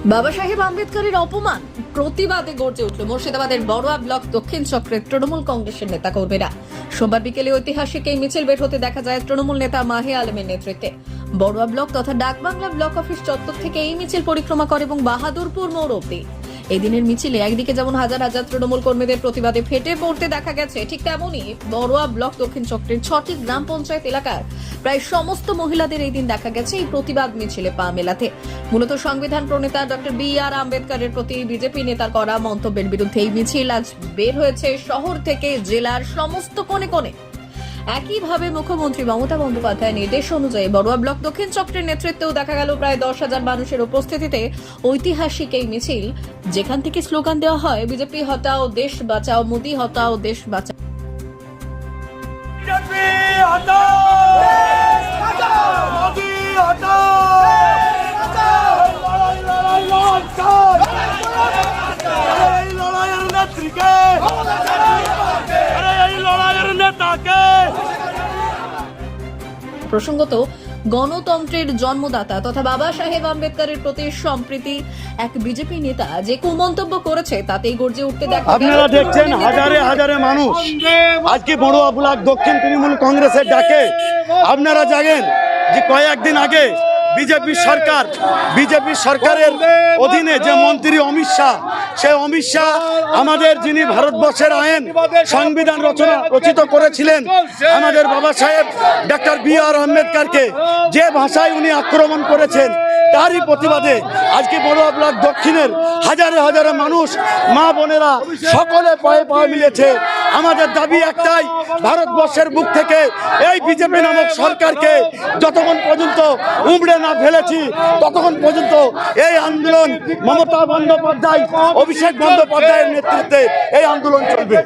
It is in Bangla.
বাবা সাহেব আম্বেদকরের অপমান প্রতিবাদে গর্জে উঠল মুর্শিদাবাদের বড়ুয়া ব্লক দক্ষিণ চক্রের তৃণমূল কংগ্রেসের নেতা কর্মীরা। সোমবার বিকেলে ঐতিহাসিক এই মিছিল বের হতে দেখা যায় তৃণমূল নেতা মাহে আলমের নেতৃত্বে। বড়ুয়া ব্লক তথা ডাকবাংলা ব্লক অফিস চত্বর থেকে এই মিছিল পরিক্রমা করে এবং বাহাদুরপুর মোড় অবধি। এই দিনের মিছিলে একদিকে যেমন হাজার হাজার তৃণমূল কর্মীদের প্রতিবাদে ফেটে পড়তে দেখা গেছে, ঠিক তেমনই বড়ুয়া ব্লক দক্ষিণ চক্রের 6টি গ্রাম পঞ্চায়েত এলাকার প্রায় সমস্ত মহিলাদের এই দিন দেখা গেছে এই প্রতিবাদ মিছিলে পা মেলাতে। মূলত সংবিধান প্রণেতা ডক্টর বি.আর. আম্বেদকরের প্রতি বিজেপি নেতার করা মন্তব্যের বিরুদ্ধে এই মিছিল আজ বের হয়েছে শহর থেকে জেলার সমস্ত কোণে কোণে। একইভাবে মুখ্যমন্ত্রী মমতা বন্দ্যোপাধ্যায়ের নির্দেশ অনুযায়ী বড়ুয়া ব্লক দক্ষিণ চক্রের নেতৃত্বেও দেখা গেল প্রায় 10,000 মানুষের উপস্থিতিতে ঐতিহাসিক এই মিছিল, যেখান থেকে স্লোগান দেওয়া হয় বিজেপি হটাও দেশ বাঁচাও, মোদি হটাও দেশ বাঁচাও। প্রসঙ্গত, গণতন্ত্রের জন্মদাতা তথা বাবা সাহেব আম্বেদকরের প্রতি সম্প্রীতি এক বিজেপি নেতা যে কুমন্তব্য করেছে তাতেই গর্জে উঠতে দেখা গেল। আপনারা দেখছেন হাজারে হাজারে মানুষ আজকে বড়ুয়া ব্লক দক্ষিণ তৃণমূল কংগ্রেসের ডাকে। আপনারা জানেন যে কয়েকদিন আগে বিজেপি সরকারের অধীনে যে মন্ত্রী অমিত শাহ, সেই অমিত শাহ আমাদের যিনি ভারতবর্ষের আইন সংবিধান রচিত করেছিলেন আমাদের বাবা সাহেব ডক্টর বি.আর. আম্বেদকরকে যে ভাষায় উনি আক্রমণ করেছেন, তারই প্রতিবাদে আজকে বড়ুয়া ব্লক দক্ষিণের হাজারে হাজারে মানুষ, মা বোনেরা সকলে পায়ে পায়ে মিলেছে। আমাদের দাবি একটাই, ভারতবর্ষের বুক থেকে এই বিজেপি নামক সরকারকে যতক্ষণ পর্যন্ত উমড়ে না ফেলেছি ততক্ষণ পর্যন্ত এই আন্দোলন মমতা বন্দ্যোপাধ্যায়, অভিষেক বন্দ্যোপাধ্যায়ের নেতৃত্বে এই আন্দোলন চলবে।